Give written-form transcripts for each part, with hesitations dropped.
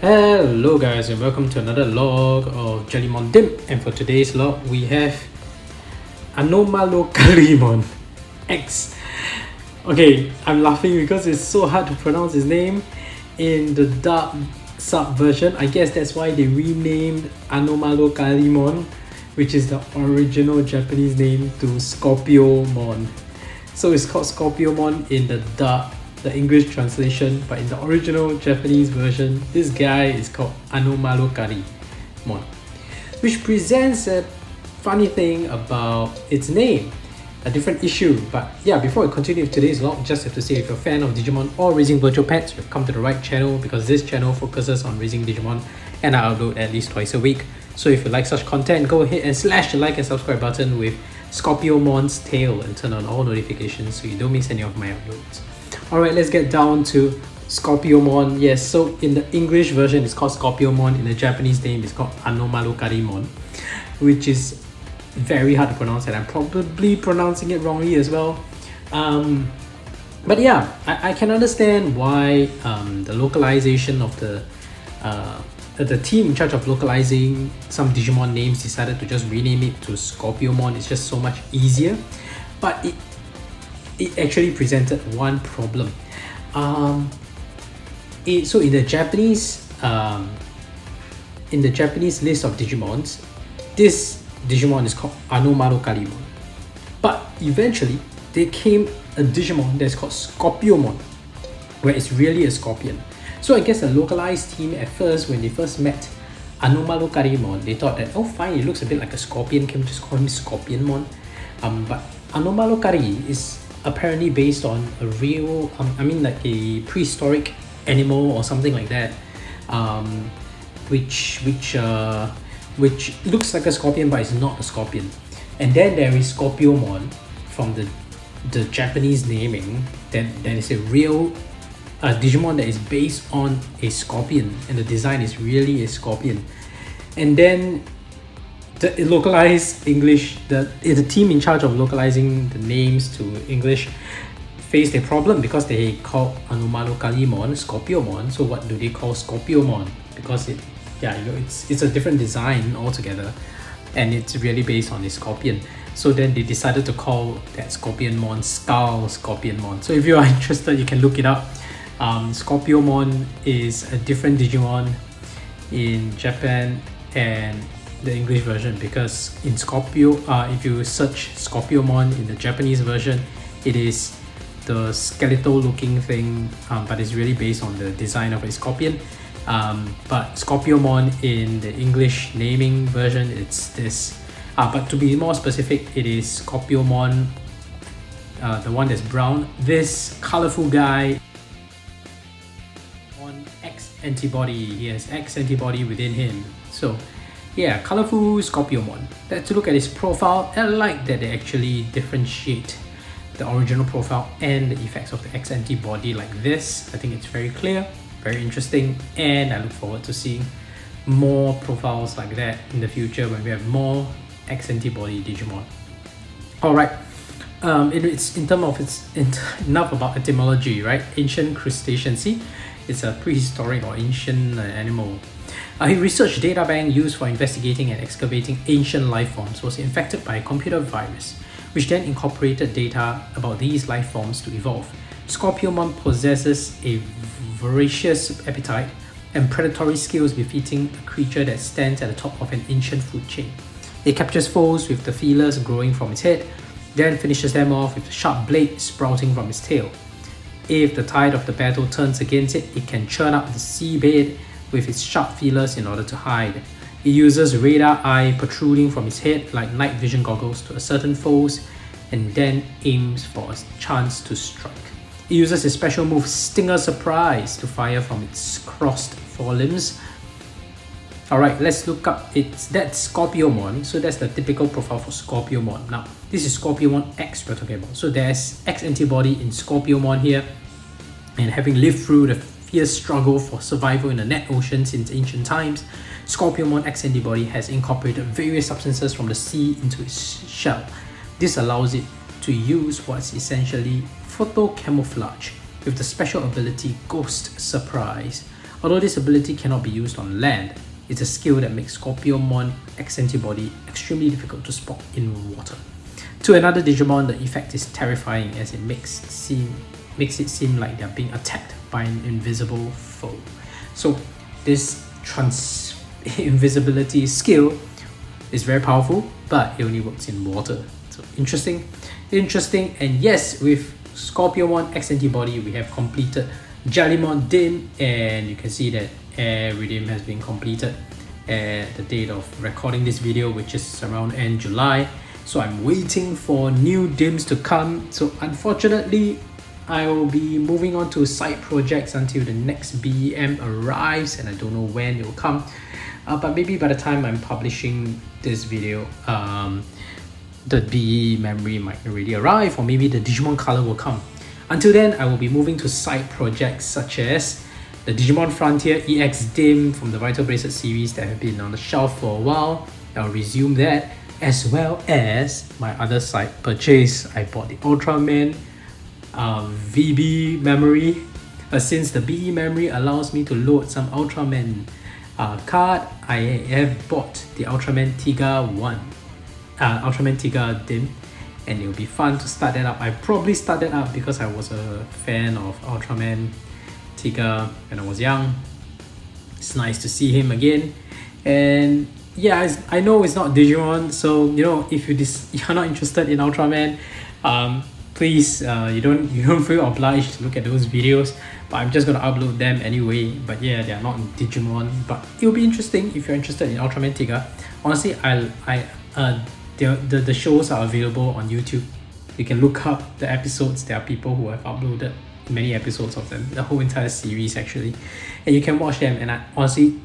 Hello guys and welcome to another log of Jellymon DiM, and for today's log we have Anomalocarimon X. Okay, I'm laughing because it's so hard to pronounce his name in the dark sub version. I guess that's why they renamed Anomalocarimon, which is the original Japanese name, to Scorpiomon. So it's called Scorpiomon in the English translation, but in the original Japanese version, this guy is called Anomalocarimon, which presents a funny thing about its name, a different issue. But yeah, before I continue with today's log, just have to say, if you're a fan of Digimon or raising virtual pets, you've come to the right channel, because this channel focuses on raising Digimon and I upload at least twice a week. So if you like such content, go ahead and slash the like and subscribe button with Scorpiomon's tail and turn on all notifications so you don't miss any of my uploads. Alright, let's get down to Scorpiomon. Yes, so in the English version it's called Scorpiomon, in the Japanese name it's called Anomalocarimon, which is very hard to pronounce, and I'm probably pronouncing it wrongly as well. But yeah, I can understand why the localization of the team in charge of localizing some Digimon names decided to just rename it to Scorpiomon. It's just so much easier, but it actually presented one problem. So in the Japanese list of Digimons, this Digimon is called Anomalocarimon, but eventually there came a Digimon that's called Scorpiomon, where it's really a scorpion. So I guess the localized team at first, when they first met Anomalocarimon, they thought that, oh fine, it looks a bit like a scorpion, can we just call him Scorpionmon? But Anomalocari is apparently based on a real, like a prehistoric animal or something like that, which looks like a scorpion but is not a scorpion. And then there is Scorpiomon from the Japanese naming, that is a real Digimon that is based on a scorpion, and the design is really a scorpion. And then the localized English, the team in charge of localizing the names to English faced a problem, because they called Anomalocarimon Scorpiomon. So what do they call Scorpiomon? Because it's a different design altogether, and it's really based on a scorpion. So then they decided to call that Scorpionmon Skull Scorpionmon. So if you are interested, you can look it up. Scorpiomon is a different Digimon in Japan and the English version, because in if you search Scorpiomon in the Japanese version, it is the skeletal looking thing, but it's really based on the design of a scorpion. But Scorpiomon in the English naming version, it's this, but to be more specific, it is Scorpiomon, the one that's brown, this colorful guy on X-Antibody. He has X-Antibody within him. So yeah, colorful Scorpiomon. Let's look at his profile. I like that they actually differentiate the original profile and the effects of the X-Antibody like this. I think it's very clear, very interesting, and I look forward to seeing more profiles like that in the future when we have more X-Antibody Digimon. Alright, enough about etymology, right? Ancient crustaceancy. It's a prehistoric or ancient animal. A research databank used for investigating and excavating ancient life forms was infected by a computer virus, which then incorporated data about these life forms to evolve. Scorpiomon possesses a voracious appetite and predatory skills befitting a creature that stands at the top of an ancient food chain. It captures foes with the feelers growing from its head, then finishes them off with a sharp blade sprouting from its tail. If the tide of the battle turns against it, it can churn up the seabed with its sharp feelers in order to hide. It uses radar eye protruding from its head like night vision goggles to ascertain foes, and then aims for a chance to strike. It uses its special move Stinger Surprise to fire from its crossed forelimbs. Alright, let's look up that's Scorpiomon. So that's the typical profile for Scorpiomon. Now, this is Scorpiomon X we're talking about. So there's X-Antibody in Scorpiomon here, and having lived through the fierce struggle for survival in the net ocean since ancient times, Scorpiomon X-Antibody has incorporated various substances from the sea into its shell. This allows it to use what's essentially photo camouflage with the special ability Ghost Surprise. Although this ability cannot be used on land, it's a skill that makes Scorpiomon X-Antibody extremely difficult to spot in water. To another Digimon, the effect is terrifying as it makes it seem like they're being attacked by an invisible foe. So this invisibility skill is very powerful, but it only works in water. So interesting. And yes, with Scorpiomon X-Antibody, we have completed Jellymon DiM, and you can see that every DiM has been completed at the date of recording this video, which is around end July. So I'm waiting for new DIMs to come. So unfortunately, I will be moving on to side projects until the next BEM arrives, and I don't know when it will come. But maybe by the time I'm publishing this video, the BE memory might already arrive, or maybe the Digimon color will come. Until then, I will be moving to side projects such as the Digimon Frontier EX DIM from the Vital Bracelet series that have been on the shelf for a while. I'll resume that, as well as my other side purchase. I bought the Ultraman VB memory. Since the BE memory allows me to load some Ultraman card, I have bought the Ultraman Tiga DIM, and it will be fun to start that up. I probably started up because I was a fan of Ultraman Tiga when I was young. It's nice to see him again. And yeah, I know it's not Digimon, so you know, if you're not interested in Ultraman, please you don't feel obliged to look at those videos, but I'm just gonna upload them anyway. But yeah, they are not in Digimon, but it'll be interesting if you're interested in Ultraman Tiga. Honestly, the shows are available on YouTube. You can look up the episodes. There are people who have uploaded many episodes of them, the whole entire series actually, and you can watch them. And I honestly,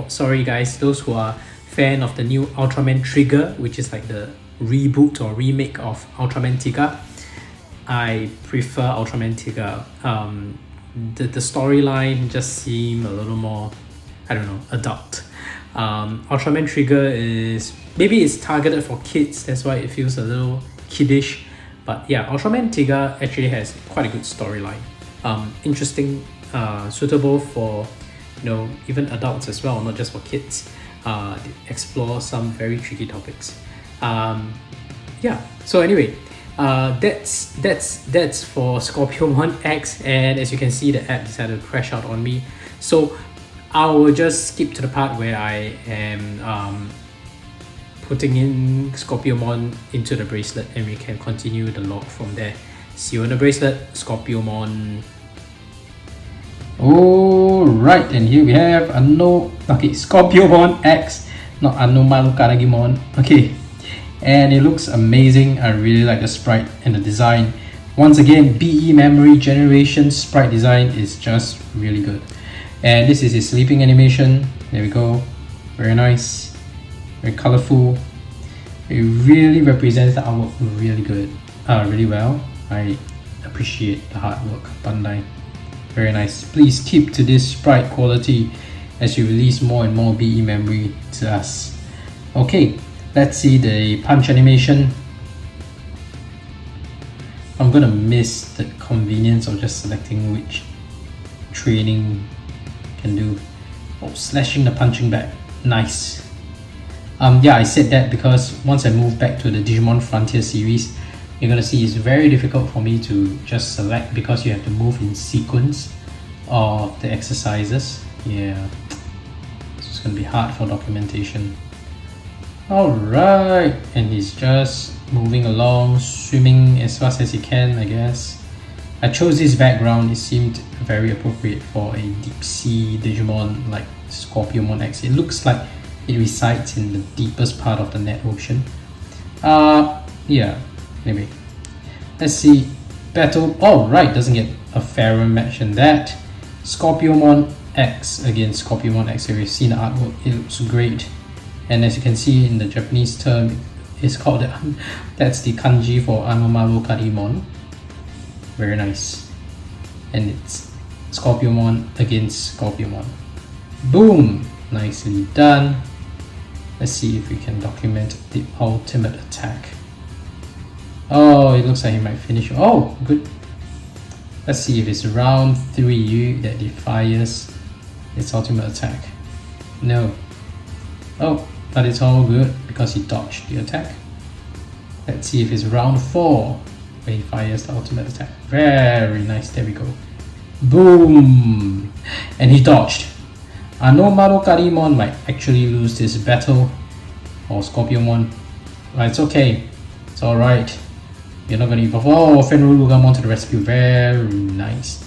sorry guys, those who are fan of the new Ultraman Trigger, which is like the reboot or remake of Ultraman Tiga, I prefer Ultraman Tiga. The storyline just seemed a little more, I don't know, adult. Ultraman Trigger is, maybe it's targeted for kids, that's why it feels a little kiddish. But yeah, Ultraman Tiga actually has quite a good storyline. Interesting, suitable for, you know, even adults as well, not just for kids. They explore some very tricky topics. Yeah, so anyway, that's for Scorpiomon X, and as you can see, the app decided to crash out on me. So I will just skip to the part where I am putting in Scorpiomon into the bracelet, and we can continue the log from there. See you on the bracelet, Scorpiomon. Alright, and here we have Scorpiomon X, not Anomalocarimon. Okay, and it looks amazing. I really like the sprite and the design. Once again, BEMemory generation sprite design is just really good. And this is his sleeping animation. There we go. Very nice, very colorful. It really represents the artwork really well. I appreciate the hard work, Bandai. Very nice. Please keep to this sprite quality as you release more and more BEMemory to us. Okay, let's see the punch animation. I'm gonna miss the convenience of just selecting which training can do. Oh, slashing the punching bag. Nice. Yeah, I said that because once I move back to the Digimon Frontier series, you're gonna see it's very difficult for me to just select because you have to move in sequence of the exercises. Yeah, it's gonna be hard for documentation. Alright, and he's just moving along, swimming as fast as he can, I guess. I chose this background. It seemed very appropriate for a deep sea Digimon like Scorpiomon X. It looks like it resides in the deepest part of the net ocean. Yeah, anyway, let's see. Battle, right, doesn't get a fairer match than that. Scorpiomon X against Scorpiomon X. Here we've seen the artwork, it looks great. And as you can see in the Japanese term, it's called, that's the kanji for Anomalocarimon. Very nice. And it's Scorpiomon against Scorpiomon. Boom! Nicely done. Let's see if we can document the ultimate attack. Oh, it looks like he might finish. Oh, good. Let's see if it's round 3 that he fires its ultimate attack? No. Oh, but it's all good because he dodged the attack. Let's see if it's round 4 where he fires the ultimate attack. Very nice, there we go. Boom! And he dodged. Anomalocarimon might actually lose this battle, or Scorpiomon. But it's okay, it's alright. You're not gonna evolve. Oh, Fenrulugamon to the rescue, very nice.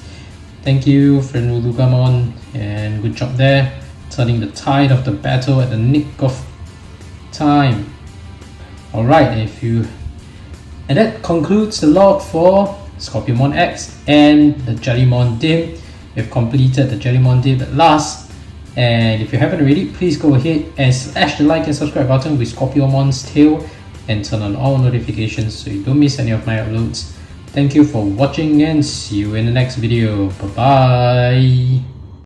Thank you, Fenrulugamon, and good job there. Turning the tide of the battle at the nick of time. Alright, and that concludes the log for Scorpiomon X and the Jellymon DiM. We've completed the Jellymon DiM at last. And if you haven't already, please go ahead and slash the like and subscribe button with Scorpiomon's tail and turn on all notifications so you don't miss any of my uploads. Thank you for watching and see you in the next video. Bye bye.